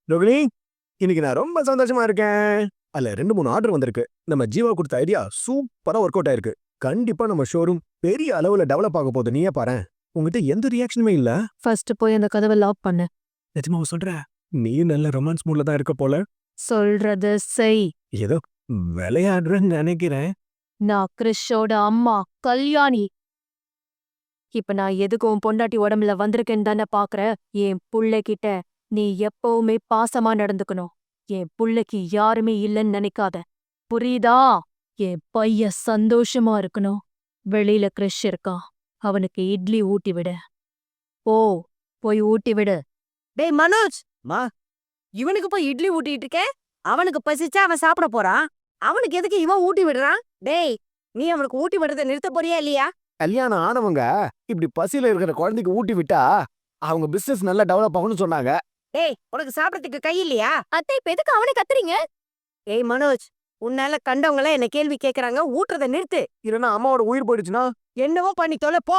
ரோகிணி, இன்னைக்கு நான் ரொம்ப சந்தோஷமா இருக்கேன். அதுல 2, 3 ஆர்டர் வந்திருக்கு. நம்ம ஜீவா கொடுத்த ஐடியா சூப்பரா ஒர்க் அவுட் ஆயிருக்கு. கண்டிப்பா நம்ம ஷோரூம் பெரிய அளவுல டெவலப் ஆக போகுது. நீயே பாரேன். உன்கிட்ட எந்த ரியாக்ஷனுமே இல்ல. ஃபர்ஸ்ட் போய் அந்த கதவை லாக் பண்ணு. நிஜமாவா சொல்ற? நீ நல்ல ரொமான்ஸ் மூட்ல தான் இருக்க போல. சொல்றது செய். ஏதோ விளையாடுறேன்னு நினைக்கிறேன். நான் கிறிஷோட அம்மா கல்யாணி. இப்ப நான் எதுக்கு உன் பொண்டாட்டி உடம்புல வந்திருக்கேன்னு தானே பாக்குற. என் புள்ளைகிட்ட நீ எப்பவுமே பாசமா நடந்துக்கணும். என் புள்ளைக்கு யாருமே இல்லைன்னு நினைக்காத. புரியுதா? என் பையன் சந்தோஷமா இருக்கணும். வெளியில கிறிஷ் இருக்கான். அவனுக்கு இட்லி ஊட்டி விடு. ஓ, போய் ஊட்டி விடு. டேய் மனோஜ், மா, இவனுக்கு போய் இட்லி ஊட்டிட்டு இருக்க. அவனுக்கு பசிச்சா அவன் சாப்பிட போறான். அவனுக்கு எதுக்கு இவன் ஊட்டி விடுறான்? டேய், நீ அவனுக்கு ஊட்டி விடுறதை நிறுத்த போறியா இல்லையா? கல்யாணம் ஆனவங்க இப்படி பசியில இருக்கிற குழந்தைக்கு ஊட்டி விட்டா அவங்க பிசினஸ் நல்லா டெவலப் ஆகும்னு சொன்னாங்க. டேய், உனக்கு சாப்பிடறதுக்கு கை இல்லையா? அத்தை, இப்ப எதுக்கு அவனை கத்துறீங்க? ஏய் மனோஜ், உன்னால கண்டவங்க எல்லாம் என்ன கேள்வி கேக்குறாங்க. ஊட்டுறதை நிறுத்து. இல்லைன்னா அம்மாவோட உயிர் போயிடுச்சுன்னா என்னவோ பண்ணி தொலை போ.